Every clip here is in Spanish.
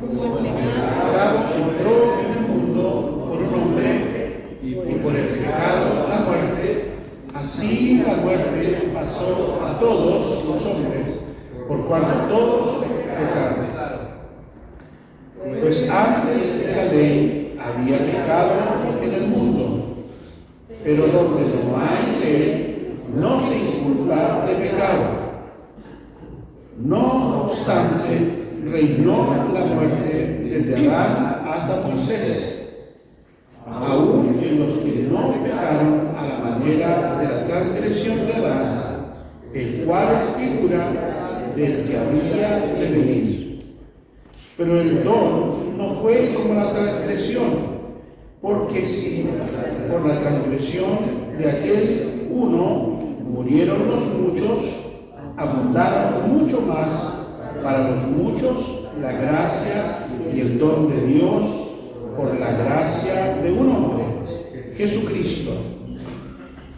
Como el pecado entró en el mundo por un hombre y por el pecado la muerte, así la muerte pasó a todos los hombres, por cuanto todos pecaron. Pues antes de la ley había pecado en el mundo, pero donde no hay ley no se inculpa de pecado. No obstante, reinó la muerte desde Adán hasta Moisés, aún en los que no pecaron a la manera de la transgresión de Adán, el cual es figura del que había de venir. Pero el don no fue como la transgresión, porque si por la transgresión de aquel uno murieron los muchos, abundaron mucho más para los muchos la gracia y el don de Dios por la gracia de un hombre, Jesucristo.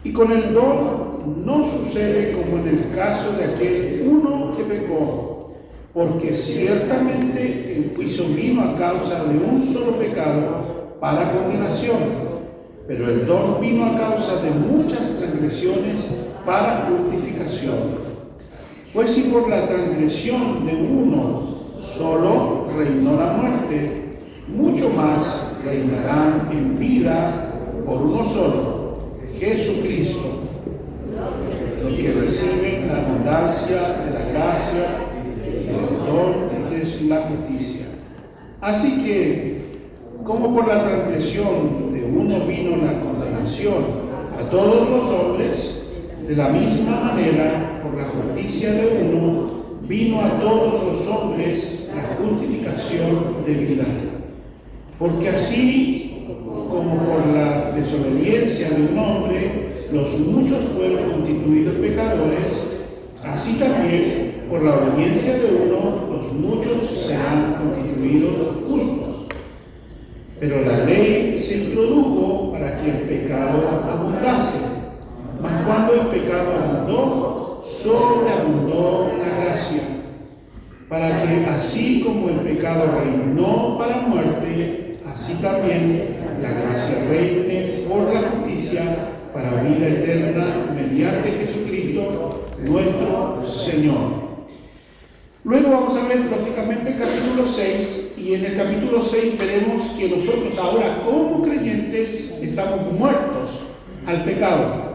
Y con el don no sucede como en el caso de aquel uno que pecó, porque ciertamente el juicio vino a causa de un solo pecado para condenación, pero el don vino a causa de muchas transgresiones para justificación. Pues si por la transgresión de uno solo reinó la muerte, mucho más reinarán en vida por uno solo, Jesucristo, los que reciben la abundancia de la gracia y el don de la justicia. Así que, como por la transgresión de uno vino la condenación a todos los hombres, de la misma manera, por la justicia de uno, vino a todos los hombres la justificación de vida. Porque así como por la desobediencia de un hombre, los muchos fueron constituidos pecadores, así también por la obediencia de uno, los muchos serán constituidos justos. Pero la ley se introdujo para que el pecado abundase. Mas cuando el pecado abundó, sobreabundó la gracia, para que así como el pecado reinó para muerte, así también la gracia reine por la justicia para vida eterna mediante Jesucristo nuestro Señor. Luego vamos a ver lógicamente el capítulo 6, y en el capítulo 6 veremos que nosotros ahora como creyentes estamos muertos al pecado.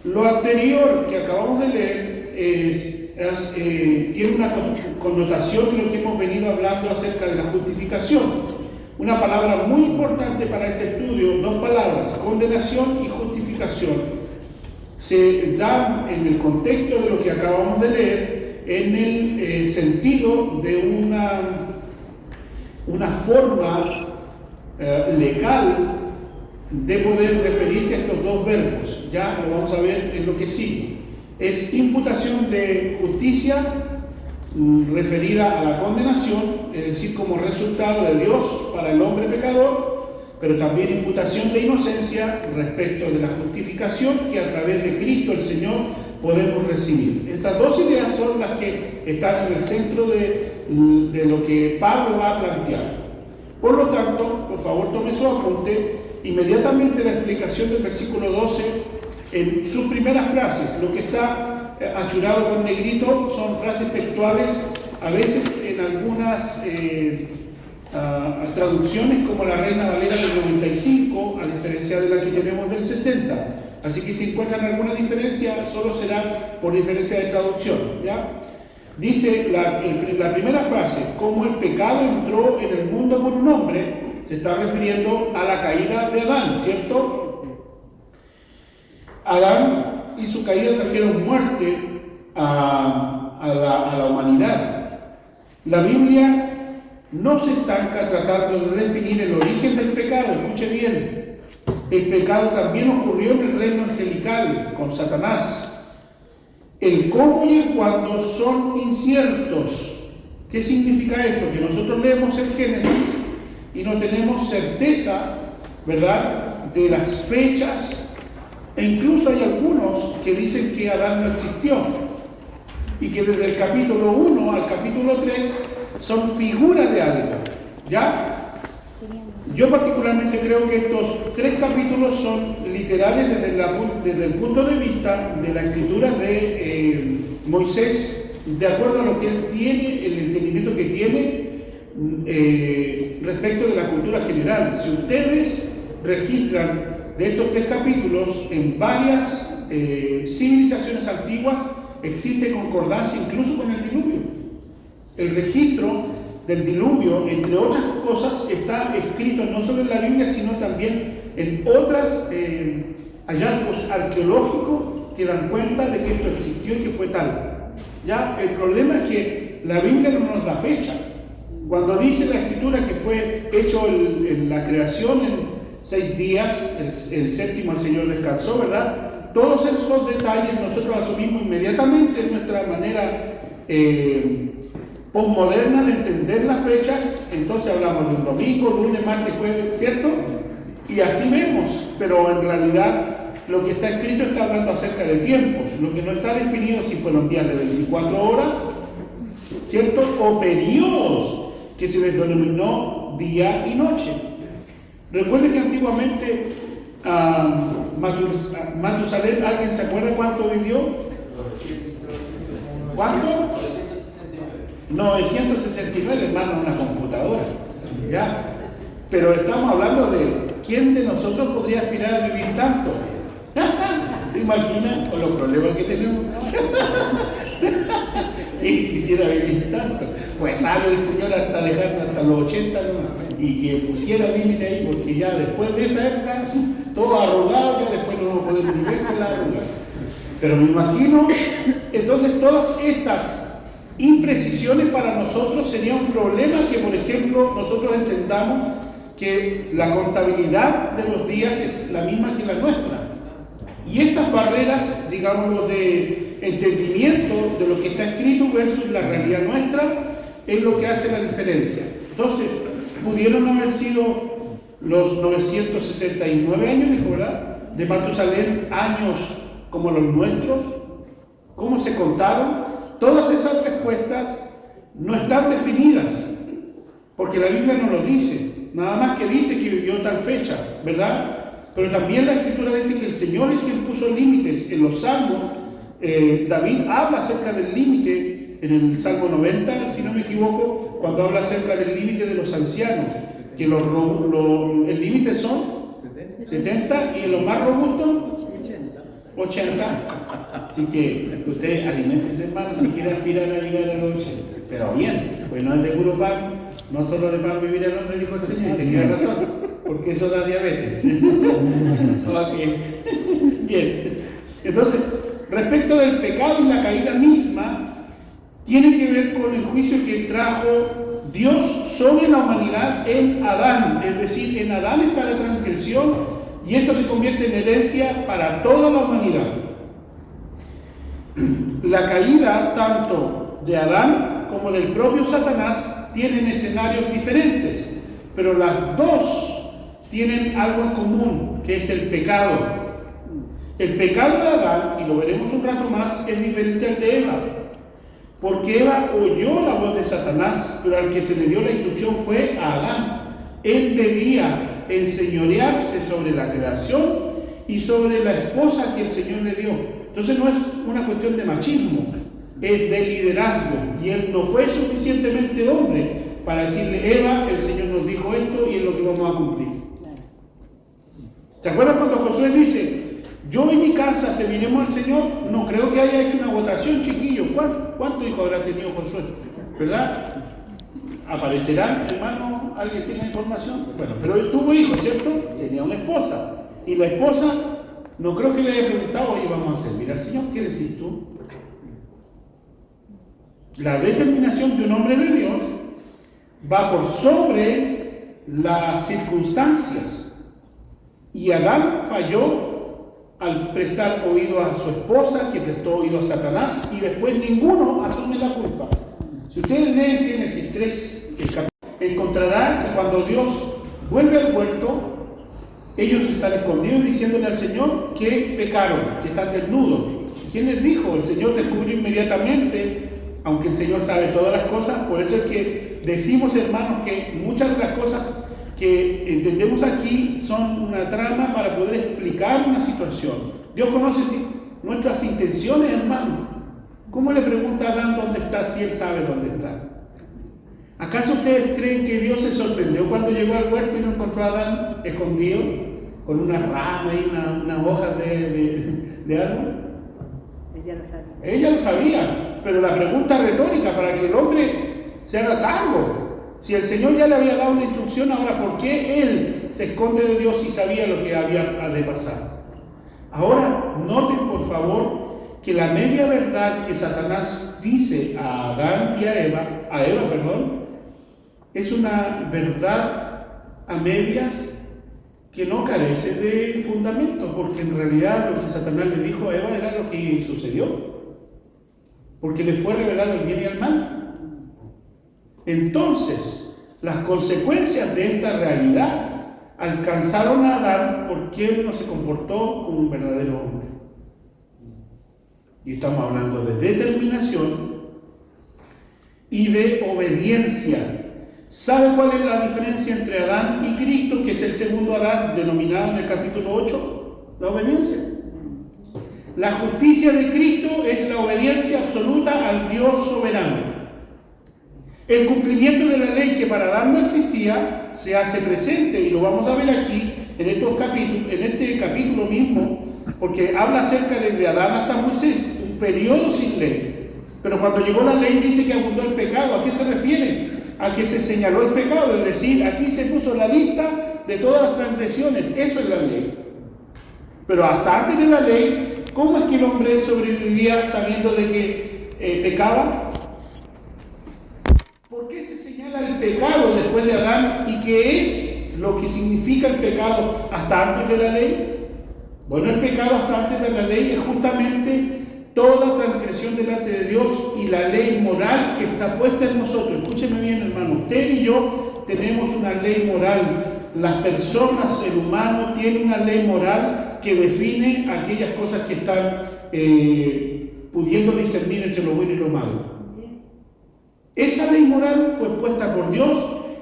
Lo anterior que acabamos de leer tiene una connotación de lo que hemos venido hablando acerca de la justificación. Una palabra muy importante para este estudio, dos palabras, condenación y justificación, se dan en el contexto de lo que acabamos de leer, en el sentido de una forma legal de poder referirse a estos dos verbos. Ya lo vamos a ver en lo que sigue. Es imputación de justicia referida a la condenación, es decir, como resultado de Dios para el hombre pecador, pero también imputación de inocencia respecto de la justificación que a través de Cristo el Señor podemos recibir. Estas dos ideas son las que están en el centro de lo que Pablo va a plantear. Por lo tanto, por favor tome su apunte. Inmediatamente la explicación del versículo 12, en sus primeras frases, lo que está achurado con negrito son frases textuales, a veces en algunas traducciones como la Reina Valera del 95, a diferencia de la que tenemos del 60. Así que si encuentran alguna diferencia, solo será por diferencia de traducción, ¿ya? Dice la primera frase, como el pecado entró en el mundo por un hombre, se está refiriendo a la caída de Adán, ¿cierto? Adán y su caída trajeron muerte a la humanidad. La Biblia no se estanca tratando de definir el origen del pecado, escuche bien. El pecado también ocurrió en el reino angelical con Satanás. El cómo y el cuándo son inciertos. ¿Qué significa esto? Que nosotros leemos el Génesis y no tenemos certeza, ¿verdad?, de las fechas, e incluso hay algunos que dicen que Adán no existió y que desde el capítulo 1 al capítulo 3 son figuras de algo. ¿Ya? Yo particularmente creo que estos 3 capítulos son literales desde el punto de vista de la escritura de Moisés, de acuerdo a lo que él tiene, el entendimiento que tiene respecto de la cultura general. Si ustedes registran de estos 3 capítulos, en varias civilizaciones antiguas existe concordancia incluso con el diluvio. El registro del diluvio, entre otras cosas, está escrito no solo en la Biblia, sino también en otros hallazgos arqueológicos que dan cuenta de que esto existió y que fue tal. ¿Ya? El problema es que la Biblia no nos da fecha. Cuando dice la Escritura que fue hecho la creación en 6 días, el séptimo el Señor descansó, ¿verdad? Todos esos detalles nosotros asumimos inmediatamente en nuestra manera posmoderna de entender las fechas. Entonces hablamos de un domingo, lunes, martes, jueves, ¿cierto? Y así vemos, pero en realidad lo que está escrito está hablando acerca de tiempos. Lo que no está definido si fueron días de 24 horas, ¿cierto? O periodos que se les denominó día y noche. Recuerden que antiguamente Matusalén, ¿alguien se acuerda cuánto vivió? ¿Cuánto? 969, hermano, una computadora. ¿Ya? Pero estamos hablando de quién de nosotros podría aspirar a vivir tanto. ¿Se imaginan con los problemas que tenemos? ¿Quién quisiera vivir tanto? Pues sabe el Señor hasta dejarnos hasta los 80, ¿no? Y que pusiera límite ahí, porque ya después de esa época, todo arrugado, ya después no podemos vivir con la arruga. Pero me imagino, entonces todas estas imprecisiones para nosotros sería un problema que, por ejemplo, nosotros entendamos que la contabilidad de los días es la misma que la nuestra. Y estas barreras, digamos, de entendimiento de lo que está escrito versus la realidad nuestra, es lo que hace la diferencia. Entonces, pudieron haber sido los 969 años, dijo, ¿verdad?, de Matusalén, años como los nuestros. ¿Cómo se contaron? Todas esas respuestas no están definidas, porque la Biblia no lo dice, nada más que dice que vivió tal fecha, ¿verdad? Pero también la Escritura dice que el Señor es quien puso límites. En los Salmos, David habla acerca del límite, en el Salmo 90, si no me equivoco, cuando habla acerca del límite de los ancianos, que el límite son 70 y los más robustos 80. Así que usted aliméntese, hermano, si quiere aspirar a llegar a los 80. Pero bien, pues no es de puro pan, no solo de pan vivir el hombre, dijo el Señor, y tenía razón, porque eso da diabetes. Okay. Bien, entonces, respecto del pecado y la caída misma, tiene que ver con el juicio que trajo Dios sobre la humanidad en Adán. Es decir, en Adán está la transgresión, y esto se convierte en herencia para toda la humanidad. La caída tanto de Adán como del propio Satanás tienen escenarios diferentes, pero las dos tienen algo en común, que es el pecado. El pecado de Adán, y lo veremos un rato más, es diferente al de Eva, porque Eva oyó la voz de Satanás, pero al que se le dio la instrucción fue a Adán. Él debía enseñorearse sobre la creación y sobre la esposa que el Señor le dio. Entonces no es una cuestión de machismo, es de liderazgo, y él no fue suficientemente hombre para decirle: Eva, el Señor nos dijo esto y es lo que vamos a cumplir. ¿Se acuerdan cuando Josué dice: yo y mi casa serviremos al Señor? No creo que haya hecho una votación, chiquillos. ¿Cuántos hijos habrá tenido Josué? ¿Verdad? ¿Aparecerán, hermano? ¿Alguien tiene información? Bueno, pero él tuvo hijos, ¿cierto? Tenía una esposa. Y la esposa, no creo que le haya preguntado: oye, vamos a servir al Señor. ¿Qué decís tú? La determinación de un hombre de Dios va por sobre las circunstancias. Y Adán falló al prestar oído a su esposa, que prestó oído a Satanás, y después ninguno asume la culpa. Si ustedes leen Génesis 3, encontrarán que cuando Dios vuelve al huerto, ellos están escondidos diciéndole al Señor que pecaron, que están desnudos. ¿Quién les dijo? El Señor descubrió inmediatamente, aunque el Señor sabe todas las cosas. Por eso es que decimos, hermanos, que muchas de las cosas que entendemos aquí son una trama para poder explicar una situación. Dios conoce nuestras intenciones, hermano. ¿Cómo le pregunta a Adán dónde está si él sabe dónde está? ¿Acaso ustedes creen que Dios se sorprendió cuando llegó al huerto y no encontró a Adán escondido con una rama y unas hojas de árbol? Ella lo sabía. Ella lo sabía, pero la pregunta retórica para que el hombre se haga cargo. Si el Señor ya le había dado una instrucción, ahora ¿por qué él se esconde de Dios si sabía lo que había de pasar? Ahora, noten por favor que la media verdad que Satanás dice a Adán y a Eva, es una verdad a medias que no carece de fundamento, porque en realidad lo que Satanás le dijo a Eva era lo que sucedió, porque le fue revelado el bien y el mal. Entonces, las consecuencias de esta realidad alcanzaron a Adán porque él no se comportó como un verdadero hombre. Y estamos hablando de determinación y de obediencia. ¿Sabe cuál es la diferencia entre Adán y Cristo, que es el segundo Adán denominado en el capítulo 8? La obediencia. La justicia de Cristo es la obediencia absoluta al Dios soberano. El cumplimiento de la ley que para Adán no existía se hace presente, y lo vamos a ver aquí en este capítulo mismo, porque habla acerca desde Adán hasta Moisés, un periodo sin ley. Pero cuando llegó la ley dice que abundó el pecado. ¿A qué se refiere? A que se señaló el pecado, es decir, aquí se puso la lista de todas las transgresiones. Eso es la ley. Pero hasta antes de la ley, ¿cómo es que el hombre sobrevivía sabiendo de que pecaba? ¿Por qué se señala el pecado después de Adán? ¿Y qué es lo que significa el pecado hasta antes de la ley? Bueno, el pecado hasta antes de la ley es justamente toda transgresión delante de Dios y la ley moral que está puesta en nosotros. Escúcheme bien, hermano, usted y yo tenemos una ley moral. Las personas, el humano, tiene una ley moral que define aquellas cosas que están pudiendo discernir entre lo bueno y lo malo. Esa ley moral fue puesta por Dios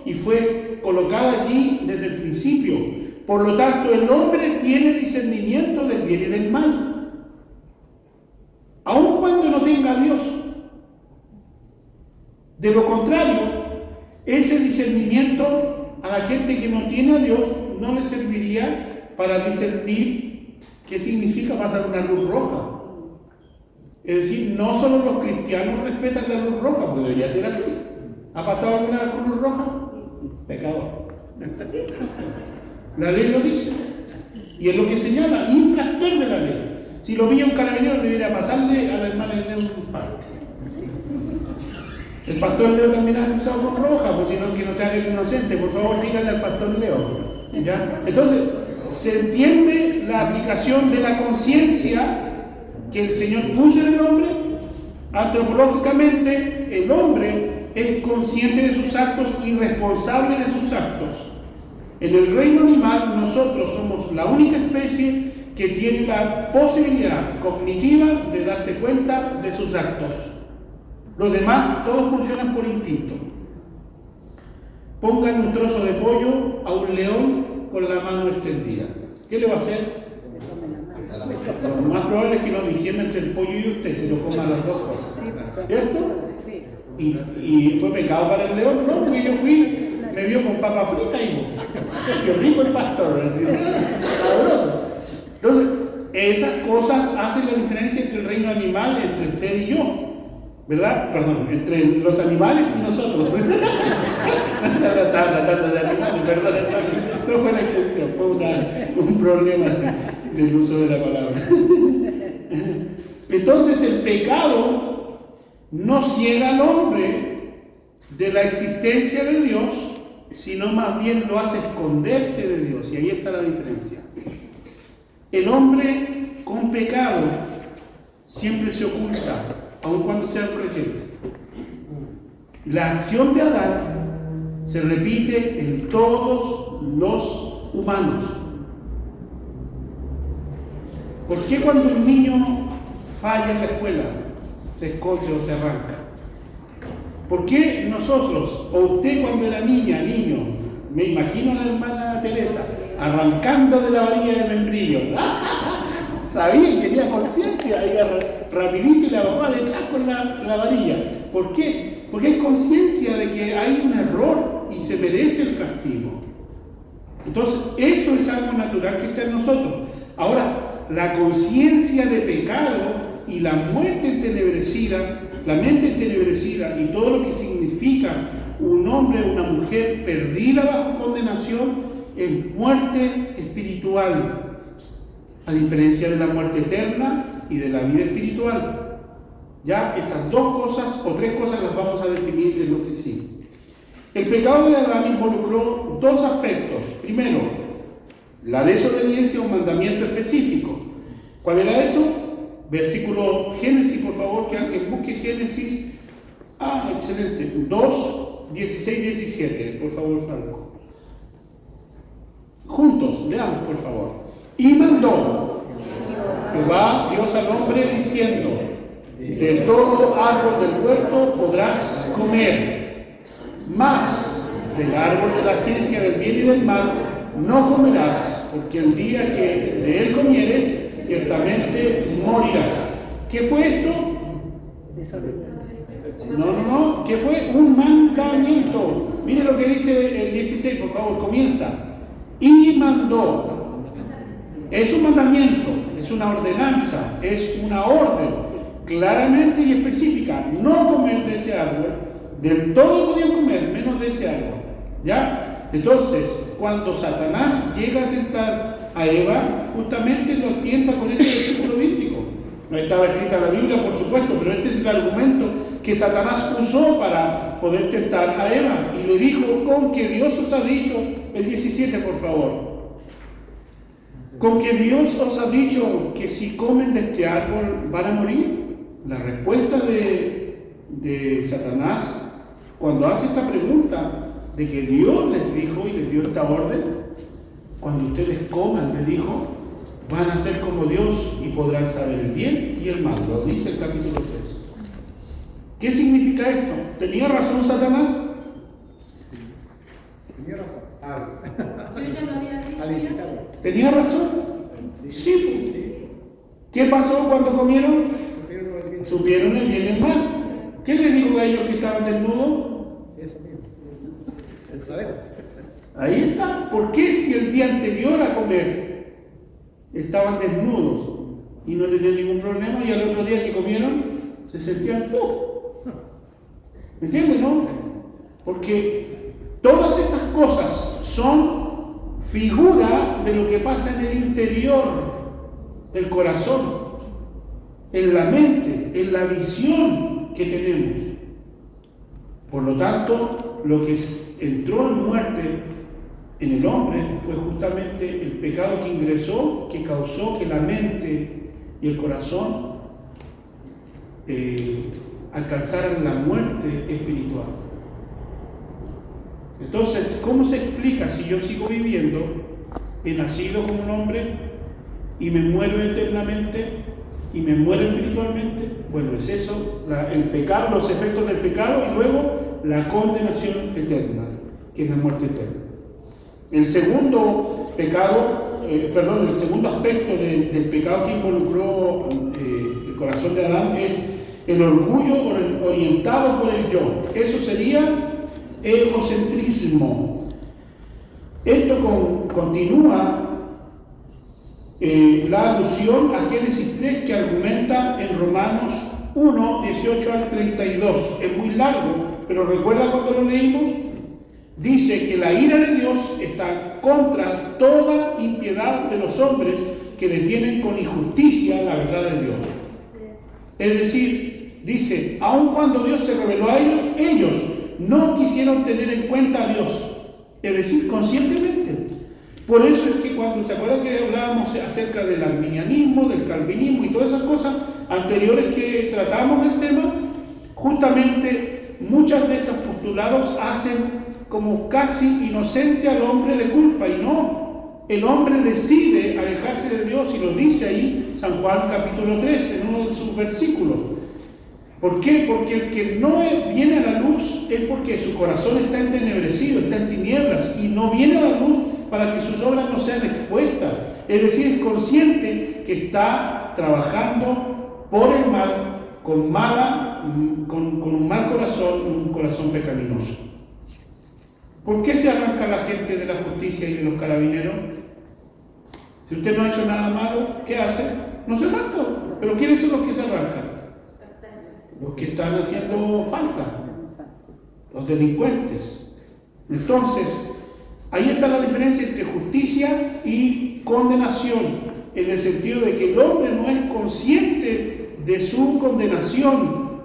y fue colocada allí desde el principio. Por lo tanto, el hombre tiene discernimiento del bien y del mal, aun cuando no tenga a Dios. De lo contrario, ese discernimiento a la gente que no tiene a Dios no le serviría para discernir qué significa pasar una luz roja. Es decir, no solo los cristianos respetan la luz roja, pues debería ser así. ¿Ha pasado alguna vez con luz roja? Pecador. La ley lo dice. Y es lo que señala, infractor de la ley. Si lo pilla un carabinero, debería pasarle a la hermana de un paro. El pastor Leo también ha usado con roja, pues si no, que no sea el inocente. Por favor, díganle al pastor Leo. ¿Ya? Entonces, se entiende la aplicación de la conciencia que el Señor puso en el hombre. Antropológicamente, el hombre es consciente de sus actos y responsable de sus actos. En el reino animal, nosotros somos la única especie que tiene la posibilidad cognitiva de darse cuenta de sus actos. Los demás, todos funcionan por instinto. Pongan un trozo de pollo a un león con la mano extendida. ¿Qué le va a hacer? Lo más probable es que no discierna entre el pollo y usted, se lo coma las dos cosas. ¿Cierto? Y fue pecado para el león, ¿no? Porque yo fui, me vio con papa frita y qué rico el pastor, así, sabroso. Entonces, esas cosas hacen la diferencia entre el reino animal, entre usted y yo. ¿Verdad? Perdón, entre los animales y nosotros. Perdón, no fue la intención, fue un problema del uso de la palabra. Entonces el pecado no ciega al hombre de la existencia de Dios, sino más bien lo hace esconderse de Dios. Y ahí está la diferencia. El hombre con pecado siempre se oculta, aun cuando sea un creyente. La acción de Adán se repite en todos los humanos. ¿Por qué cuando un niño falla en la escuela se esconde o se arranca? ¿Por qué nosotros, o usted cuando era niño, me imagino a la hermana Teresa, arrancando de la varilla de membrillo? Sabía y tenía conciencia, iba rapidito y la mamá le echaba con la varilla. ¿Por qué? Porque hay conciencia de que hay un error y se merece el castigo. Entonces, eso es algo natural que está en nosotros. Ahora, la conciencia de pecado y la muerte entenebrecida, la mente entenebrecida y todo lo que significa un hombre o una mujer perdida bajo condenación es muerte espiritual, a diferencia de la muerte eterna y de la vida espiritual. Ya estas dos cosas o tres cosas las vamos a definir en lo que sigue. El pecado de Adán involucró dos aspectos. Primero, la desobediencia a un mandamiento específico. ¿Cuál era eso? Versículo Génesis, por favor, que alguien busque Génesis. Excelente. 2, 16, 17. Por favor, Franco. Juntos, leamos, por favor. Y mandó Jehová Dios al hombre diciendo: de todo árbol del huerto podrás comer, mas del árbol de la ciencia del bien y del mal no comerás, porque el día que de él comieres, ciertamente morirás. ¿Qué fue esto? No. ¿Qué fue? Un mandamiento. Mire lo que dice el 16, por favor, comienza. Y mandó. Es un mandamiento, es una ordenanza, es una orden claramente y específica. No comer de ese árbol, del todo podían comer, menos de ese árbol. ¿Ya? Entonces, cuando Satanás llega a tentar a Eva, justamente lo tienta con este versículo bíblico. No estaba escrita la Biblia, por supuesto, pero este es el argumento que Satanás usó para poder tentar a Eva. Y le dijo: con que Dios os ha dicho, el 17, por favor. Con que Dios os ha dicho que si comen de este árbol van a morir. La respuesta de Satanás, cuando hace esta pregunta de que Dios les dijo y les dio esta orden, cuando ustedes coman, les dijo, van a ser como Dios y podrán saber el bien y el mal. Lo dice el capítulo 3. ¿Qué significa esto? ¿Tenía razón Satanás? Tenía razón. ¿Tenía razón? Sí. ¿Qué pasó cuando comieron? Supieron el bien y el mal. ¿Qué le dijo a ellos que estaban desnudos? Eso mismo. El saber. Ahí está. ¿Por qué si el día anterior a comer estaban desnudos y no tenían ningún problema, y al otro día que comieron se sentían ¿me entienden, no? Porque todas estas cosas son figura de lo que pasa en el interior del corazón, en la mente, en la visión que tenemos. Por lo tanto, lo que entró en muerte en el hombre fue justamente el pecado que ingresó, que causó que la mente y el corazón alcanzaran la muerte espiritual. Entonces, ¿cómo se explica si yo sigo viviendo, he nacido como un hombre y me muero eternamente y me muero espiritualmente? Bueno, es eso, el pecado, los efectos del pecado y luego la condenación eterna, que es la muerte eterna. El segundo pecado, el segundo aspecto del pecado que involucró el corazón de Adán es el orgullo orientado por el yo. Eso sería egocentrismo. Esto continúa la alusión a Génesis 3 que argumenta en Romanos 1, 18 al 32. Es muy largo, pero recuerda cuando lo leímos. Dice que la ira de Dios está contra toda impiedad de los hombres que detienen con injusticia la verdad de Dios. Es decir, dice, aun cuando Dios se reveló a ellos, ellos no quisieron tener en cuenta a Dios. Es decir, conscientemente. Por eso es que cuando se acuerdan que hablábamos acerca del arminianismo, del calvinismo y todas esas cosas anteriores que tratamos del tema, justamente muchas de estos postulados hacen como casi inocente al hombre de culpa, y no, el hombre decide alejarse de Dios, y lo dice ahí San Juan capítulo 3 en uno de sus versículos. ¿Por qué? Porque el que no viene a la luz es porque su corazón está entenebrecido, está en tinieblas, y no viene a la luz para que sus obras no sean expuestas. Es decir, es consciente que está trabajando por el mal, con un mal corazón, un corazón pecaminoso. ¿Por qué se arranca la gente de la justicia y de los carabineros? Si usted no ha hecho nada malo, ¿qué hace? No se arranca. ¿Pero quiénes son los que se arrancan? Los que están haciendo falta, los delincuentes. Entonces, ahí está la diferencia entre justicia y condenación, en el sentido de que el hombre no es consciente de su condenación,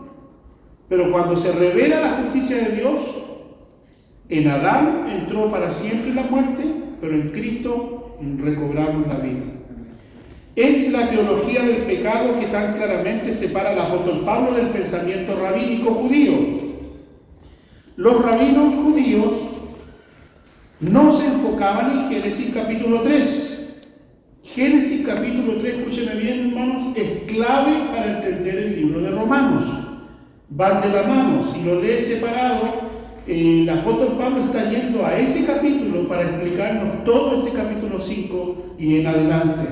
pero cuando se revela la justicia de Dios, en Adán entró para siempre la muerte, pero en Cristo recobramos la vida. Es la teología del pecado que tan claramente separa al apóstol Pablo del pensamiento rabínico judío. Los rabinos judíos no se enfocaban en Génesis capítulo 3. Génesis capítulo 3, escúchenme bien, hermanos, es clave para entender el libro de Romanos. Van de la mano. Si lo lees separado, el apóstol Pablo está yendo a ese capítulo para explicarnos todo este capítulo 5 y en adelante.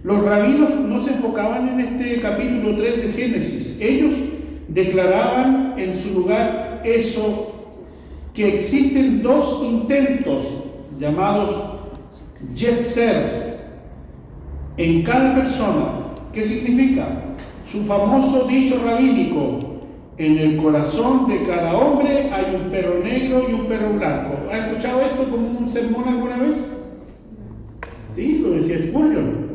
Los rabinos no se enfocaban en este capítulo 3 de Génesis. Ellos declaraban en su lugar eso, que existen dos intentos llamados Yetzer en cada persona. ¿Qué significa? Su famoso dicho rabínico: en el corazón de cada hombre hay un perro negro y un perro blanco. ¿Ha escuchado esto como un sermón alguna vez? Sí, lo decía Spurgeon.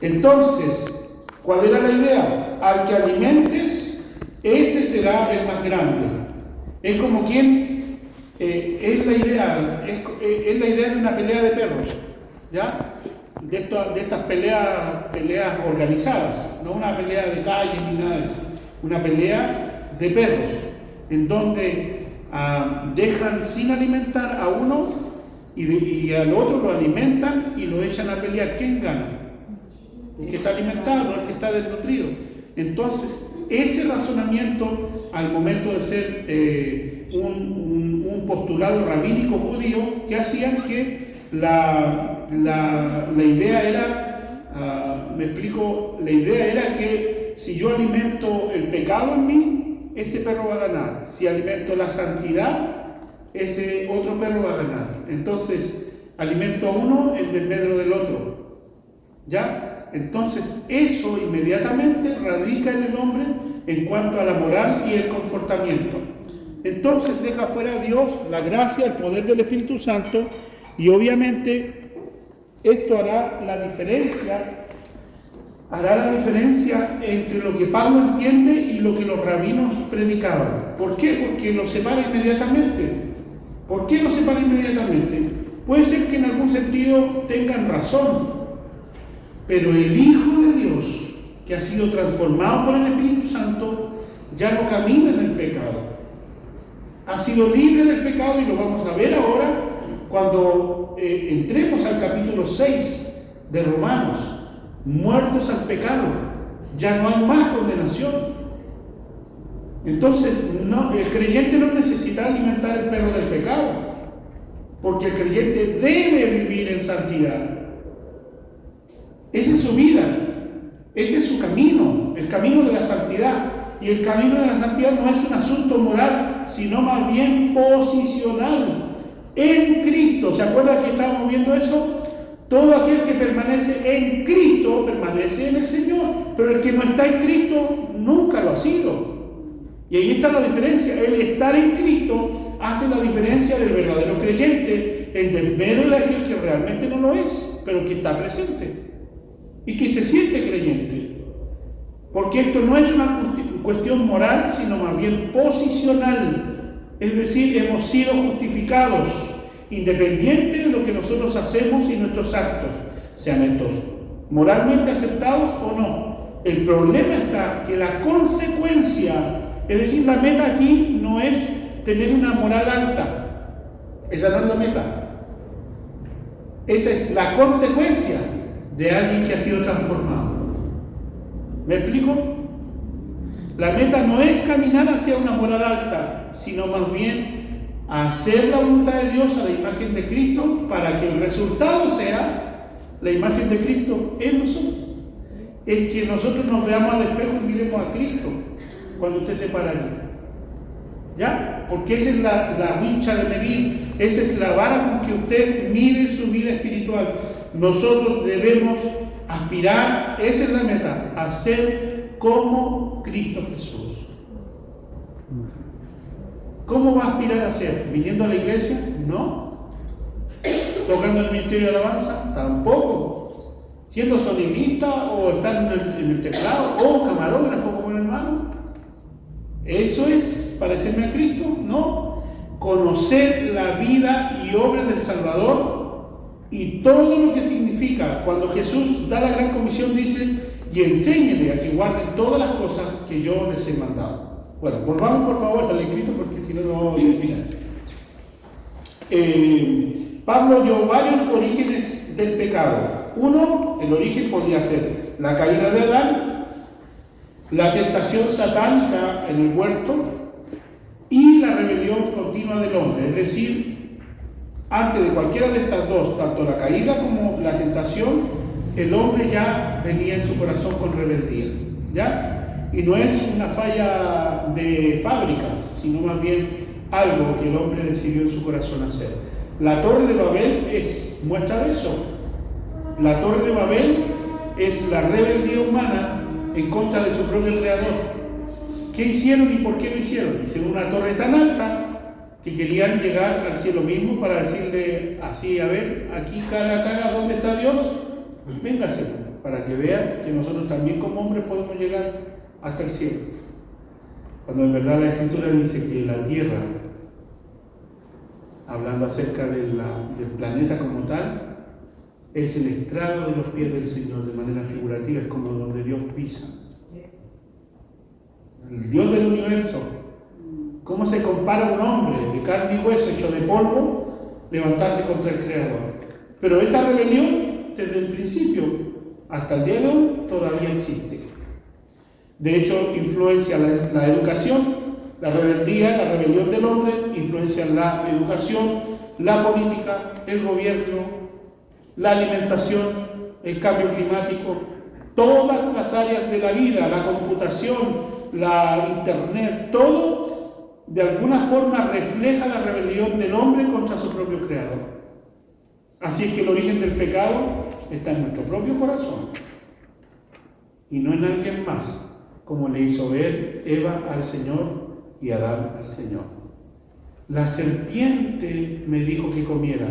Entonces, ¿cuál era la idea? Al que alimentes, ese será el más grande. Es como quien, es la idea de una pelea de perros, ¿ya? De estas peleas organizadas, no una pelea de calle ni nada de eso, una pelea de perros, en donde dejan sin alimentar a uno y al otro lo alimentan y lo echan a pelear. ¿Quién gana? El que está alimentado, no el que está desnutrido. Entonces, ese razonamiento, al momento de ser un postulado rabínico judío, que hacían que la idea era, la idea era que si yo alimento el pecado en mí, ese perro va a ganar. Si alimento la santidad, ese otro perro va a ganar. Entonces, alimento a uno en desmedro del otro. ¿Ya? Entonces, eso inmediatamente radica en el hombre en cuanto a la moral y el comportamiento. Entonces, deja fuera a Dios, la gracia, el poder del Espíritu Santo, y obviamente esto hará la diferencia entre lo que Pablo entiende y lo que los rabinos predicaban. ¿Por qué? Porque lo separa inmediatamente. ¿Por qué lo separa inmediatamente? Puede ser que en algún sentido tengan razón, pero el Hijo de Dios, que ha sido transformado por el Espíritu Santo, ya no camina en el pecado. Ha sido libre del pecado, y lo vamos a ver ahora cuando entremos al capítulo 6 de Romanos. Muertos al pecado, ya no hay más condenación. Entonces, el creyente no necesita alimentar el perro del pecado, porque el creyente debe vivir en santidad. Esa es su vida, ese es su camino, el camino de la santidad. Y el camino de la santidad no es un asunto moral, sino más bien posicional en Cristo. ¿Se acuerdan que estábamos viendo eso? Todo aquel que permanece en Cristo permanece en el Señor, pero el que no está en Cristo nunca lo ha sido. Y ahí está la diferencia. El estar en Cristo hace la diferencia del verdadero creyente en desmedro de aquel que realmente no lo es, pero que está presente y que se siente creyente. Porque esto no es una cuestión moral, sino más bien posicional. Es decir, hemos sido justificados, independiente de lo que nosotros hacemos y nuestros actos, sean estos moralmente aceptados o no. El problema está que la consecuencia, es decir, la meta aquí no es tener una moral alta. Esa no es la meta. Esa es la consecuencia de alguien que ha sido transformado. ¿Me explico? La meta no es caminar hacia una moral alta, sino más bien hacer la voluntad de Dios a la imagen de Cristo para que el resultado sea la imagen de Cristo en nosotros. Es que nosotros nos veamos al espejo y miremos a Cristo cuando usted se para allí. ¿Ya? Porque esa es la wincha de medir, esa es la vara con que usted mire su vida espiritual. Nosotros debemos aspirar, esa es la meta, a ser como Cristo Jesús. ¿Cómo va a aspirar a ser? ¿Viniendo a la iglesia? No. ¿Tocando el ministerio de alabanza? Tampoco. ¿Siendo sonidista o estando en el teclado o camarógrafo como el hermano? ¿Eso es parecerme a Cristo? No. Conocer la vida y obra del Salvador y todo lo que significa. Cuando Jesús da la gran comisión dice: y enséñenle a que guarden todas las cosas que yo les he mandado. Bueno, volvamos por favor al escrito porque si no, no vamos a terminar. Pablo dio varios orígenes del pecado. Uno, el origen podría ser la caída de Adán, la tentación satánica en el huerto y la rebelión continua del hombre. Es decir, antes de cualquiera de estas dos, tanto la caída como la tentación, el hombre ya venía en su corazón con rebeldía, ¿ya? Y no es una falla de fábrica, sino más bien algo que el hombre decidió en su corazón hacer. La Torre de Babel muestra eso. La Torre de Babel es la rebeldía humana en contra de su propio creador. ¿Qué hicieron y por qué lo hicieron? Hicieron una torre tan alta que querían llegar al cielo mismo para decirle así: a ver, aquí cara a cara, ¿dónde está Dios? Pues véngase, para que vean que nosotros también como hombres podemos llegar hasta el cielo. Cuando en verdad la Escritura dice que la Tierra, hablando acerca del planeta como tal, es el estrado de los pies del Señor, de manera figurativa, es como donde Dios pisa. El Dios del universo. ¿Cómo se compara un hombre de carne y hueso hecho de polvo levantarse contra el Creador? Pero esa rebelión, desde el principio hasta el día de hoy, todavía existe. De hecho, influencia la educación, la rebeldía, la rebelión del hombre, influencia la educación, la política, el gobierno, la alimentación, el cambio climático, todas las áreas de la vida, la computación, la internet, todo de alguna forma refleja la rebelión del hombre contra su propio creador. Así es que el origen del pecado está en nuestro propio corazón y no en alguien más, como le hizo ver Eva al Señor y Adán al Señor. La serpiente me dijo que comiera.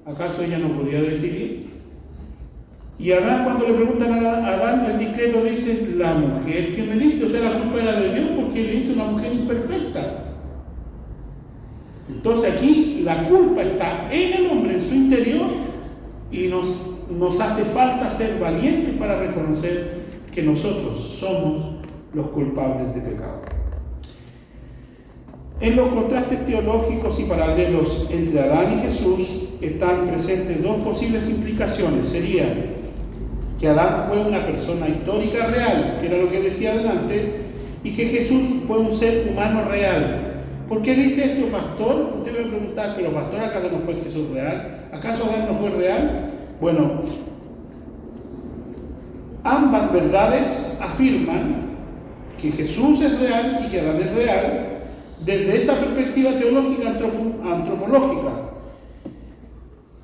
¿Acaso ella no podía decidir? Y Adán, cuando le preguntan a Adán, el discreto dice: la mujer que me diste. O sea, la culpa era de Dios porque le hizo una mujer imperfecta. Entonces aquí la culpa está en el hombre, en su interior, y nos hace falta ser valientes para reconocer que nosotros somos los culpables de pecado. En los contrastes teológicos y paralelos entre Adán y Jesús están presentes dos posibles implicaciones. Sería que Adán fue una persona histórica real, que era lo que decía adelante, y que Jesús fue un ser humano real. ¿Por qué dice esto, pastor? Usted me pregunta, ¿pero pastor, acaso no fue Jesús real? ¿Acaso Adán no fue real? Bueno, ambas verdades afirman que Jesús es real y que Adán es real desde esta perspectiva teológica antropológica.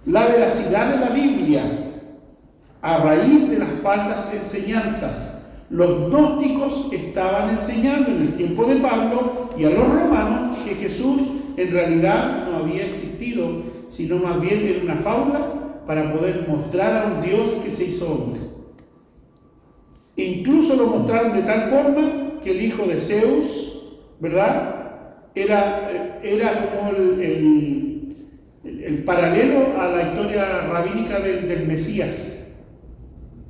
La veracidad de la Biblia a raíz de las falsas enseñanzas. Los gnósticos estaban enseñando en el tiempo de Pablo y a los romanos que Jesús en realidad no había existido, sino más bien era una fábula para poder mostrar a un Dios que se hizo hombre. E incluso lo mostraron de tal forma que el hijo de Zeus, ¿verdad?, era como el paralelo a la historia rabínica del Mesías.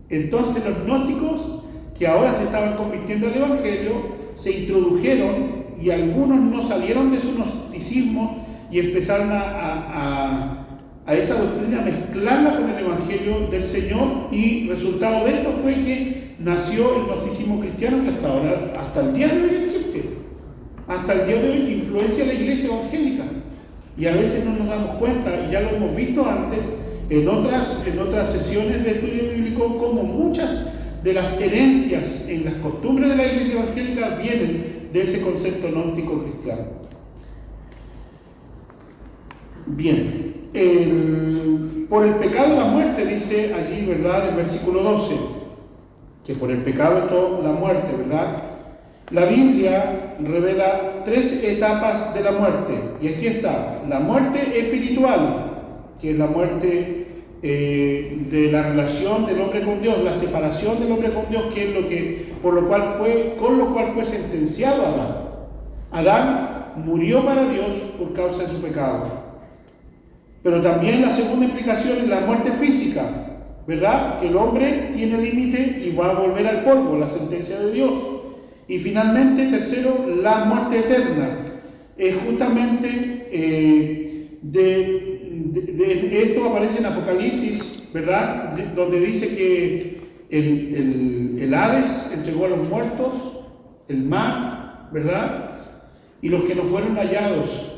Entonces los gnósticos, que ahora se estaban convirtiendo al Evangelio, se introdujeron y algunos no salieron de su gnosticismo y empezaron a esa doctrina mezclarla con el Evangelio del Señor, y resultado de esto fue que nació el gnosticismo cristiano que hasta ahora, hasta el día de hoy existe. Hasta el día de hoy influencia la iglesia evangélica. Y a veces no nos damos cuenta, y ya lo hemos visto antes en otras sesiones de estudio bíblico, como muchas de las herencias en las costumbres de la iglesia evangélica vienen de ese concepto gnóstico cristiano. Bien, por el pecado la muerte, dice allí, ¿verdad?, el versículo 12, que por el pecado entró la muerte, ¿verdad? La Biblia revela 3 etapas de la muerte, y aquí está: la muerte espiritual, que es la muerte de la relación del hombre con Dios, la separación del hombre con Dios, que es con lo cual fue sentenciado Adán. Adán murió para Dios por causa de su pecado. Pero también la segunda implicación es la muerte física, ¿verdad? Que el hombre tiene límite y va a volver al polvo, la sentencia de Dios. Y finalmente, tercero, la muerte eterna. Justamente esto aparece en Apocalipsis, ¿verdad? Donde dice que el Hades entregó a los muertos, el mar, ¿verdad? Y los que no fueron hallados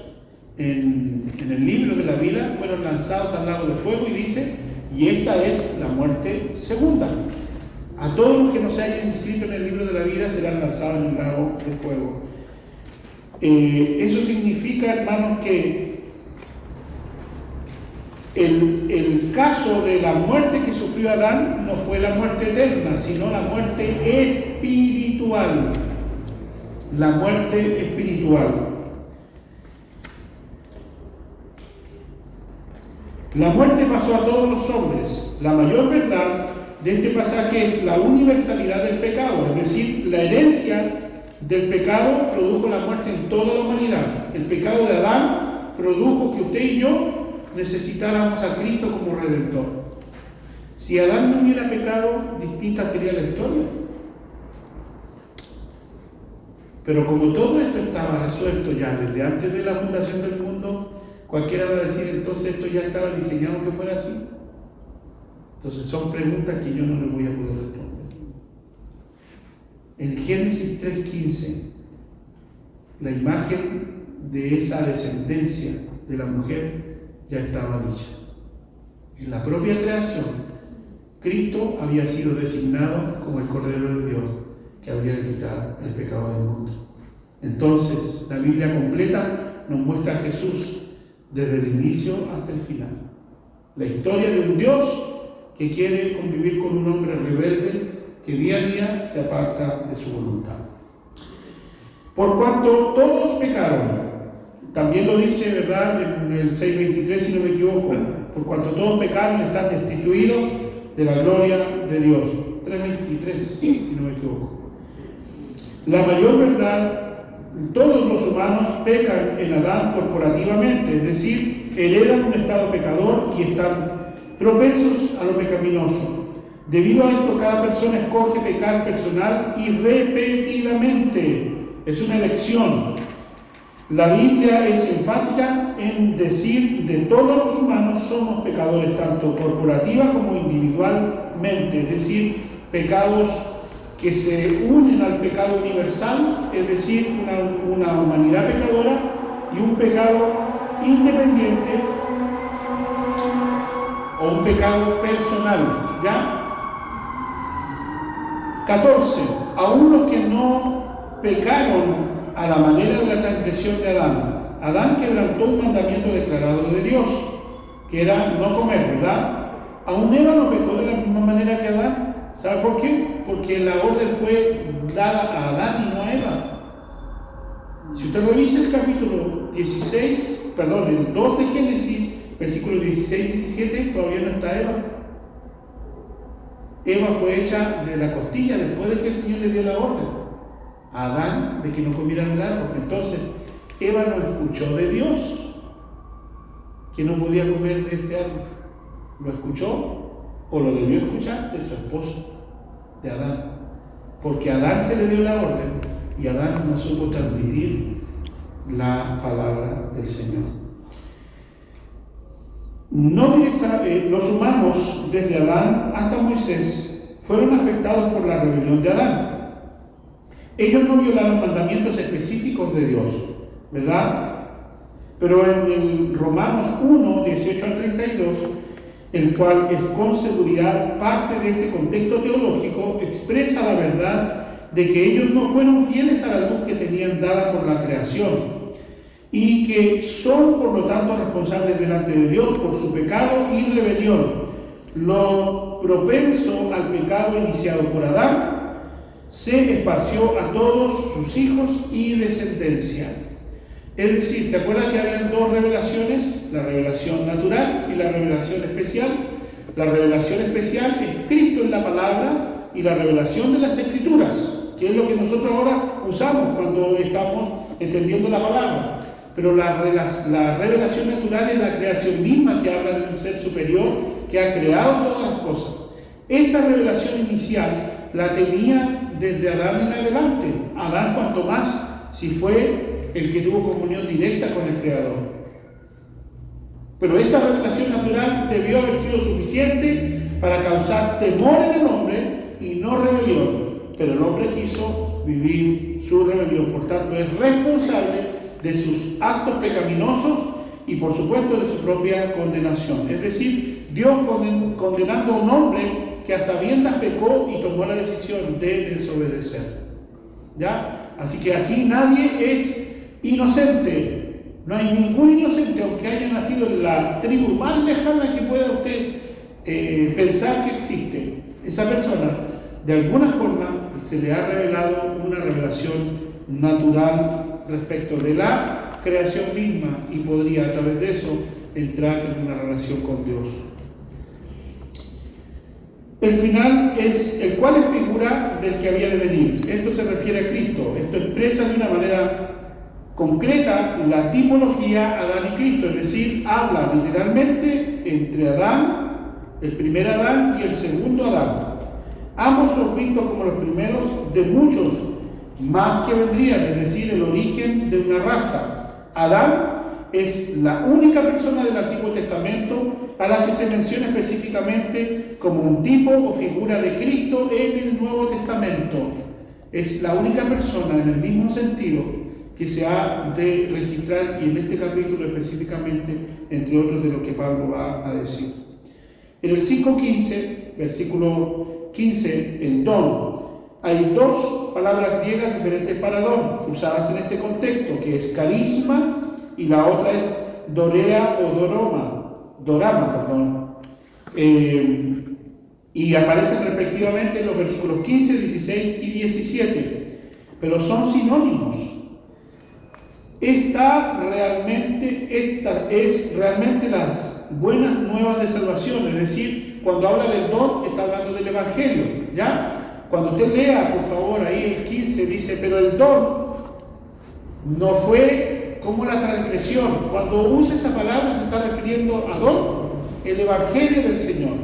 en el libro de la vida fueron lanzados al lago de fuego, y dice, y esta es la muerte segunda. A todos los que no se hayan inscrito en el libro de la vida serán lanzados en el lago de fuego. Eso significa, hermanos, que el caso de la muerte que sufrió Adán no fue la muerte eterna, sino la muerte espiritual. La muerte espiritual. La muerte pasó a todos los hombres. La mayor verdad de este pasaje es la universalidad del pecado, es decir, la herencia del pecado produjo la muerte en toda la humanidad. El pecado de Adán produjo que usted y yo necesitáramos a Cristo como Redentor. Si Adán no hubiera pecado, distinta sería la historia. Pero como todo esto estaba resuelto ya desde antes de la fundación del mundo, cualquiera va a decir, entonces esto ya estaba diseñado que fuera así. Entonces son preguntas que yo no les voy a poder responder. En Génesis 3:15, la imagen de esa descendencia de la mujer ya estaba dicha. En la propia creación, Cristo había sido designado como el Cordero de Dios que habría de quitar el pecado del mundo. Entonces, la Biblia completa nos muestra a Jesús desde el inicio hasta el final. La historia de un Dios que quiere convivir con un hombre rebelde que día a día se aparta de su voluntad. Por cuanto todos pecaron, también lo dice, ¿verdad?, en el 6:23, si no me equivoco, por cuanto todos pecaron, están destituidos de la gloria de Dios. 3:23, si no me equivoco. La mayor verdad, todos los humanos pecan en Adán corporativamente, es decir, heredan un estado pecador y están propensos a lo pecaminoso. Debido a esto, cada persona escoge pecar personal y repetidamente. Es una elección. La Biblia es enfática en decir de todos los humanos somos pecadores, tanto corporativa como individualmente, es decir, pecados que se unen al pecado universal, es decir, una humanidad pecadora y un pecado independiente o un pecado personal, ¿ya? 14. Aún los que no pecaron a la manera de la transgresión de Adán. Adán quebrantó un mandamiento declarado de Dios, que era no comer, ¿verdad? Aún Eva no pecó de la misma manera que Adán. ¿Sabe por qué? Porque la orden fue dada a Adán y no a Eva. Si usted revisa el capítulo 16, perdón, el 2 de Génesis, versículos 16 y 17, todavía no está Eva. Eva fue hecha de la costilla después de que el Señor le dio la orden a Adán de que no comiera del árbol. Entonces, Eva no escuchó de Dios que no podía comer de este árbol. Lo escuchó o lo debió escuchar de su esposo, de Adán. Porque a Adán se le dio la orden y Adán no supo transmitir la palabra del Señor. Los humanos, desde Adán hasta Moisés, fueron afectados por la rebelión de Adán. Ellos no violaron mandamientos específicos de Dios, ¿verdad? Pero en el Romanos 1, 18 al 32, el cual es con seguridad parte de este contexto teológico, expresa la verdad de que ellos no fueron fieles a la luz que tenían dada por la creación y que son por lo tanto responsables delante de Dios por su pecado y rebelión. Lo propenso al pecado iniciado por Adán se esparció a todos sus hijos y descendencia. Es decir, ¿se acuerdan que habían dos revelaciones? La revelación natural y la revelación especial. La revelación especial es Cristo en la palabra y la revelación de las Escrituras, que es lo que nosotros ahora usamos cuando estamos entendiendo la palabra. Pero la revelación natural es la creación misma, que habla de un ser superior que ha creado todas las cosas. Esta revelación inicial la tenía desde Adán en adelante. Adán cuanto más, si fue el que tuvo comunión directa con el Creador. Pero esta revelación natural debió haber sido suficiente para causar temor en el hombre y no rebelión. Pero el hombre quiso vivir su rebelión, por tanto es responsable de sus actos pecaminosos y por supuesto de su propia condenación. Es decir, Dios condenando a un hombre que a sabiendas pecó y tomó la decisión de desobedecer. ¿Ya? Así que aquí nadie es inocente. No hay ningún inocente, aunque haya nacido en la tribu más lejana que pueda usted pensar que existe. Esa persona, de alguna forma, se le ha revelado una revelación natural respecto de la creación misma y podría a través de eso entrar en una relación con Dios. El final es el cual es figura del que había de venir. Esto se refiere a Cristo. Esto expresa de una manera concreta la tipología Adán y Cristo, es decir, habla literalmente entre Adán, el primer Adán y el segundo Adán. Ambos son vistos como los primeros de muchos más que vendrían, es decir, el origen de una raza. Adán es la única persona del Antiguo Testamento a la que se menciona específicamente como un tipo o figura de Cristo en el Nuevo Testamento. Es la única persona en el mismo sentido que se ha de registrar, y en este capítulo específicamente, entre otros de lo que Pablo va a decir. En el 5.15, versículo 15, el don. Hay dos palabras griegas diferentes para don, usadas en este contexto, que es carisma y la otra es dorea o dorama, y aparecen respectivamente en los versículos 15, 16 y 17, pero son sinónimos. Esta es realmente las buenas nuevas de salvación, es decir, cuando habla del don, está hablando del Evangelio, ¿ya? Cuando usted lea, por favor, ahí el 15 dice, pero el don no fue como la transgresión. Cuando usa esa palabra se está refiriendo a don, el Evangelio del Señor,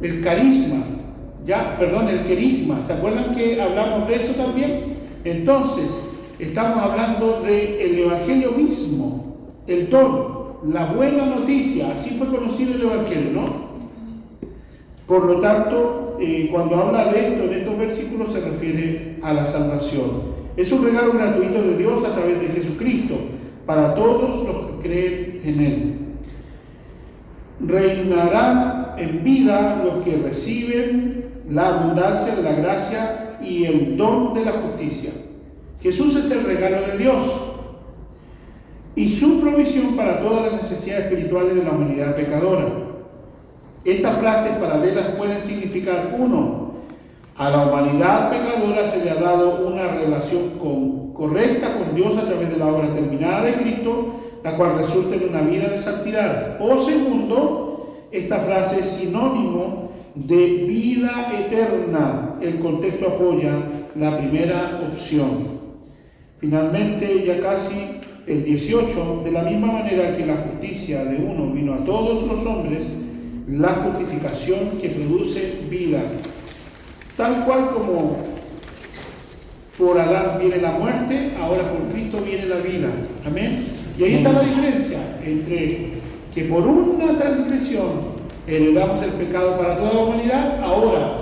el carisma, el querigma. ¿Se acuerdan que hablamos de eso también? Entonces, estamos hablando del Evangelio mismo, el don, la buena noticia. Así fue conocido el Evangelio, ¿no? Por lo tanto, cuando habla de esto en estos versículos se refiere a la salvación. Es un regalo gratuito de Dios a través de Jesucristo para todos los que creen en Él. Reinarán en vida los que reciben la abundancia de la gracia y el don de la justicia. Jesús es el regalo de Dios y su provisión para todas las necesidades espirituales de la humanidad pecadora. Estas frases paralelas pueden significar: 1. A la humanidad pecadora se le ha dado una relación correcta con Dios a través de la obra terminada de Cristo, la cual resulta en una vida de santidad. O 2, esta frase es sinónimo de vida eterna. El contexto apoya la primera opción. Finalmente, ya casi el 18, de la misma manera que la justicia de uno vino a todos los hombres, la justificación que produce vida. Tal cual como por Adán viene la muerte, ahora por Cristo viene la vida. Amén. Y ahí está la diferencia entre que por una transgresión heredamos el pecado para toda la humanidad, ahora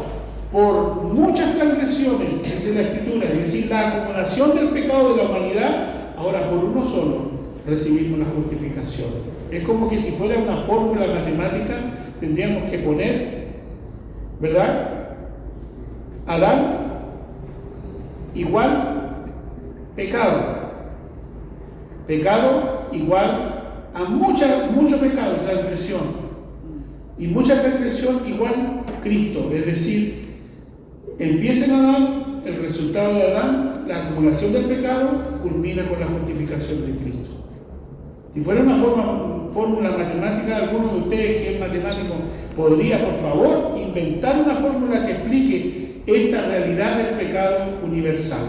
por muchas transgresiones, dice la Escritura, es decir, la acumulación del pecado de la humanidad, ahora por uno solo recibimos la justificación. Es como que si fuera una fórmula matemática, tendríamos que poner, ¿verdad? Adán igual pecado. Pecado igual a mucho pecado, transgresión. Y mucha transgresión igual Cristo. Es decir, empieza en Adán, el resultado de Adán, la acumulación del pecado, culmina con la justificación de Cristo. Si fuera una fórmula matemática, alguno de ustedes que es matemático podría, por favor, inventar una fórmula que explique esta realidad del pecado universal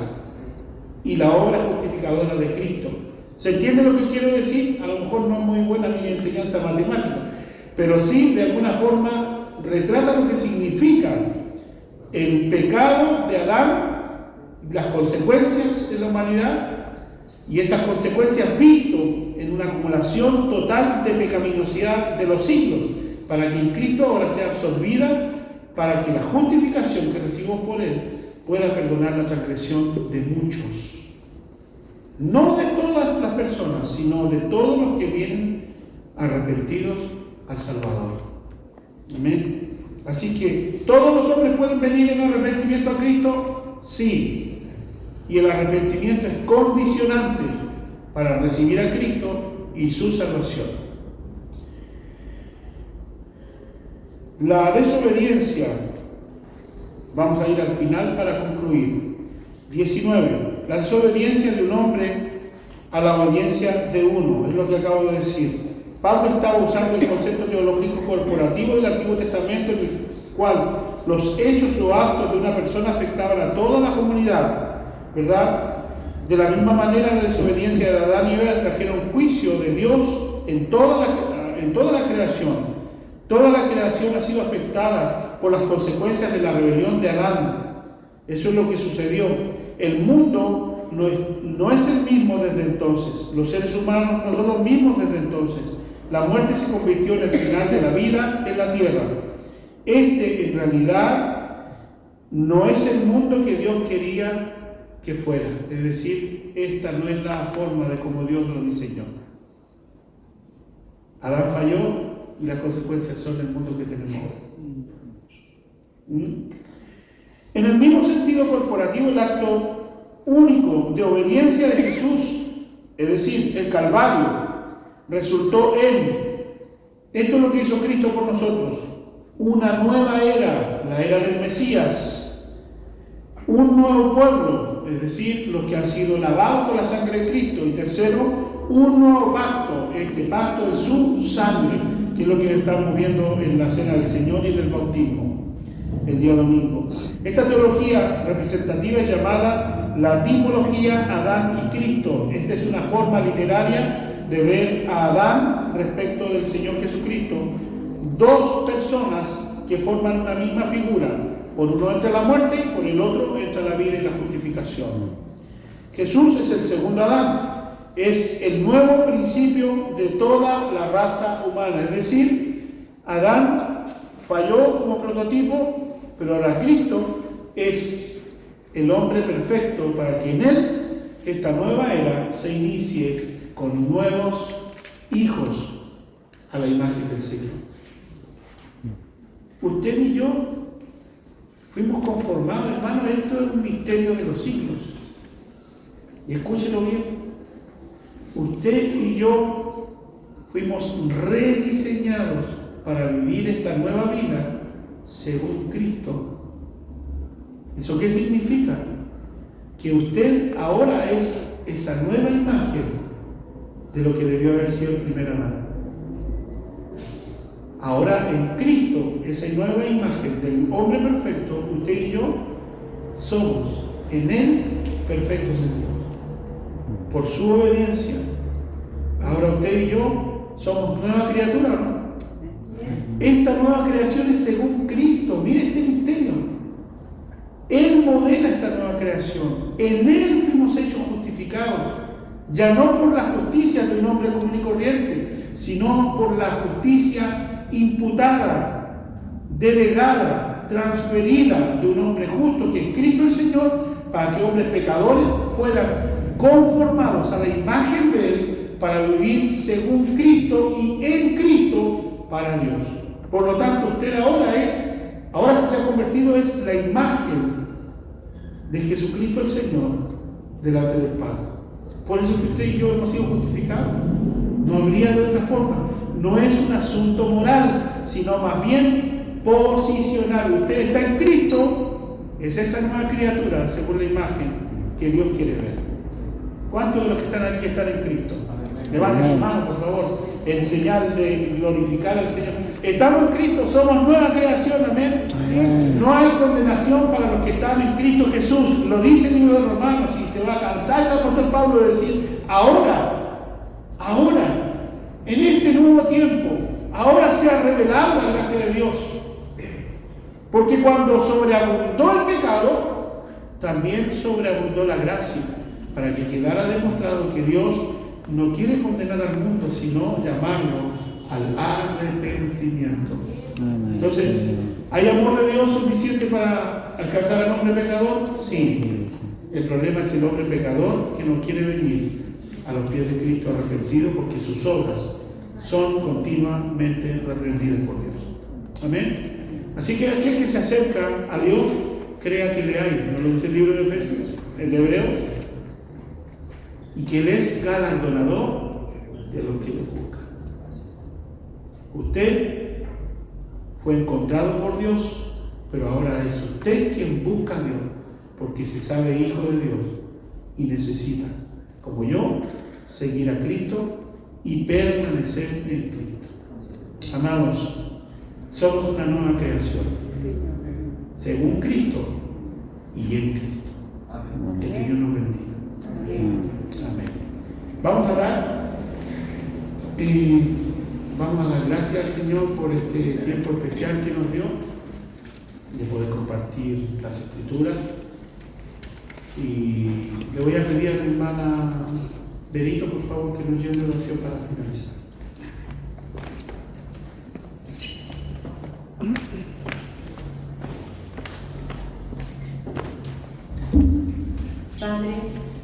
y la obra justificadora de Cristo. ¿Se entiende lo que quiero decir? A lo mejor no es muy buena mi enseñanza matemática, pero sí, de alguna forma, retrata lo que significa el pecado de Adán, las consecuencias de la humanidad, y estas consecuencias visto en una acumulación total de pecaminosidad de los siglos, para que en Cristo ahora sea absorbida, para que la justificación que recibimos por Él pueda perdonar la transgresión de muchos. No de todas las personas, sino de todos los que vienen arrepentidos al Salvador. Amén. Así que, ¿todos los hombres pueden venir en arrepentimiento a Cristo? Sí. Y el arrepentimiento es condicionante para recibir a Cristo y su salvación. La desobediencia, vamos a ir al final para concluir. 19. La desobediencia de un hombre a la obediencia de uno, es lo que acabo de decir. Pablo estaba usando el concepto teológico corporativo del Antiguo Testamento, en el cual los hechos o actos de una persona afectaban a toda la comunidad, ¿verdad? De la misma manera, la desobediencia de Adán y Eva trajeron juicio de Dios en toda la creación. Toda la creación ha sido afectada por las consecuencias de la rebelión de Adán. Eso es lo que sucedió. El mundo no es el mismo desde entonces. Los seres humanos no son los mismos desde entonces. La muerte se convirtió en el final de la vida en la tierra. Este, en realidad, no es el mundo que Dios quería que fuera. Es decir, esta no es la forma de cómo Dios lo diseñó. Adán falló y las consecuencias son el mundo que tenemos hoy. En el mismo sentido corporativo, el acto único de obediencia de Jesús, es decir, el Calvario, resultó en, esto es lo que hizo Cristo por nosotros, una nueva era, la era del Mesías, un nuevo pueblo, es decir, los que han sido lavados con la sangre de Cristo, y tercero, un nuevo pacto, este pacto de su sangre, que es lo que estamos viendo en la Cena del Señor y en el bautismo, el día domingo. Esta teología representativa es llamada la tipología Adán y Cristo. Esta es una forma literaria de ver a Adán respecto del Señor Jesucristo. Dos personas que forman una misma figura. Por uno entra la muerte y por el otro entra la vida y la justificación. Jesús es el segundo Adán. Es el nuevo principio de toda la raza humana. Es decir, Adán falló como prototipo, pero ahora Cristo es el hombre perfecto para que en él esta nueva era se inicie con nuevos hijos a la imagen del Señor. Usted y yo fuimos conformados, hermano, esto es un misterio de los siglos. Y escúchelo bien. Usted y yo fuimos rediseñados para vivir esta nueva vida según Cristo. ¿Eso qué significa? Que usted ahora es esa nueva imagen de lo que debió haber sido el primer Adán. Ahora en Cristo, esa nueva imagen del hombre perfecto, usted y yo somos en él perfectos en Dios. Por su obediencia. Ahora usted y yo somos nueva criatura, ¿no? Esta nueva creación es según Cristo. Mire este misterio. Él modela esta nueva creación. En Él fuimos hechos justificados. Ya no por la justicia de un hombre común y corriente, sino por la justicia imputada, delegada, manera transferida de un hombre justo que es Cristo el Señor, para que hombres pecadores fueran conformados a la imagen de Él para vivir según Cristo y en Cristo para Dios. Por lo tanto, usted ahora que se ha convertido, es la imagen de Jesucristo el Señor delante del Padre. Por eso que usted y yo hemos sido justificados. No habría de otra forma. No es un asunto moral, sino más bien posicional. Usted está en Cristo, es esa nueva criatura según la imagen que Dios quiere ver. ¿Cuántos de los que están aquí están en Cristo? Levante su mano, por favor, en señal de glorificar al Señor. Estamos en Cristo, somos nueva creación, amén. No hay condenación para los que están en Cristo Jesús. Lo dice el libro de Romanos, y se va a cansar el apóstol Pablo de decir, ahora, en este nuevo tiempo, ahora se ha revelado la gracia de Dios. Porque cuando sobreabundó el pecado, también sobreabundó la gracia, para que quedara demostrado que Dios no quiere condenar al mundo, sino llamarlo al arrepentimiento. Entonces, ¿hay amor de Dios suficiente para alcanzar al hombre pecador? Sí. El problema es el hombre pecador que no quiere venir a los pies de Cristo arrepentido, porque sus obras son continuamente reprendidas por Dios. Amén. Así que aquel que se acerca a Dios, crea que le hay. ¿No lo dice el libro de Efesios? El de Hebreos. Y que Él es galardonador de los que le buscan. Usted fue encontrado por Dios, pero ahora es usted quien busca a Dios, porque se sabe hijo de Dios y necesita, como yo, seguir a Cristo y permanecer en Cristo. Amados, somos una nueva creación, según Cristo y en Cristo. Que el Señor nos bendiga. Amén. Vamos a orar y vamos a dar gracias al Señor por este tiempo especial que nos dio de poder compartir las Escrituras. Y le voy a pedir a mi hermana Benito, por favor, que nos lleve la oración para finalizar. Padre,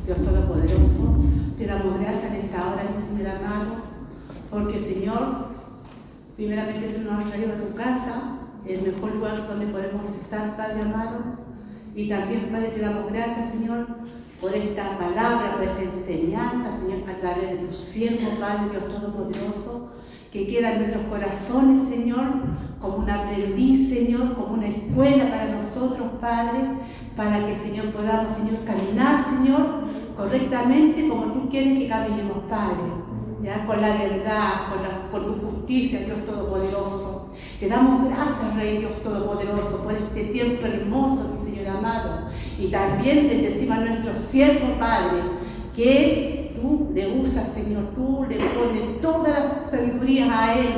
Dios Todopoderoso, te damos gracias en esta hora, mi Señor amado, porque, Señor, primeramente tú nos has traído a tu casa, el mejor lugar donde podemos estar, Padre amado, y también, Padre, te damos gracias, Señor, por esta palabra, por esta enseñanza, Señor, a través de tu siervo, Padre, Dios Todopoderoso, que queda en nuestros corazones, Señor, como un aprendiz, Señor, como una escuela para nosotros, Padre, para que, Señor, podamos, Señor, caminar, Señor, correctamente como tú quieres que caminemos, Padre, ¿ya? Con la verdad, con tu justicia, Dios Todopoderoso. Te damos gracias, Rey Dios Todopoderoso, por este tiempo hermoso, mi Señor amado. Y también bendecimos a nuestro siervo, Padre, que tú le usas, Señor, tú le pones todas las sabidurías a él,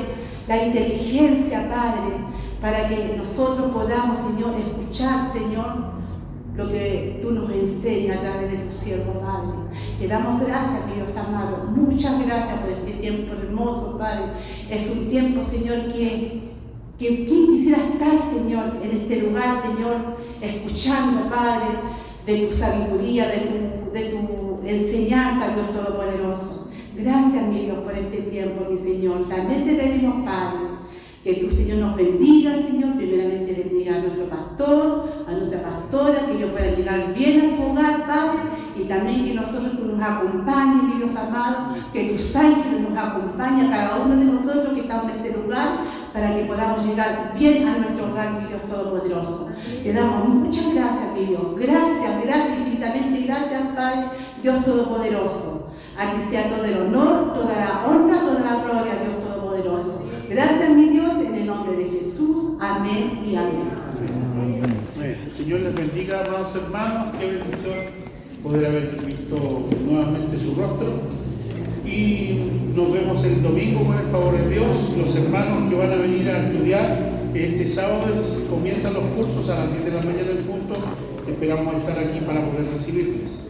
la inteligencia, Padre, para que nosotros podamos, Señor, escuchar, Señor, lo que tú nos enseñas a través de tu siervo, Padre. Te damos gracias, mi Dios amado. Muchas gracias por este tiempo hermoso, Padre. Es un tiempo, Señor, que ¿quién quisiera estar, Señor, en este lugar, Señor, escuchando, Padre, de tu sabiduría, de tu enseñanza, Dios Todopoderoso? Gracias, mi Dios, por este tiempo, mi Señor. También te pedimos, Padre, que tú, Señor, nos bendiga, Señor. Primeramente bendiga a nuestro pastor, a nuestra pastora, que ellos puedan llegar bien a su hogar, Padre, y también que nosotros tú nos acompañes, mi Dios amado, que tus ángeles nos acompañen a cada uno de nosotros que estamos en este lugar, para que podamos llegar bien a nuestro hogar, mi Dios Todopoderoso. Te damos muchas gracias, mi Dios. Gracias, infinitamente gracias, Padre, Dios Todopoderoso. A ti sea todo el honor, toda la honra, toda la gloria, Dios Todopoderoso. Gracias, mi Dios, en el nombre de Jesús. Amén y amén. El Señor les bendiga, amados hermanos. Qué bendición poder haber visto nuevamente su rostro. Y nos vemos el domingo con el favor de Dios. Los hermanos que van a venir a estudiar, este sábado comienzan los cursos a las 10 de la mañana en punto. Esperamos estar aquí para poder recibirles.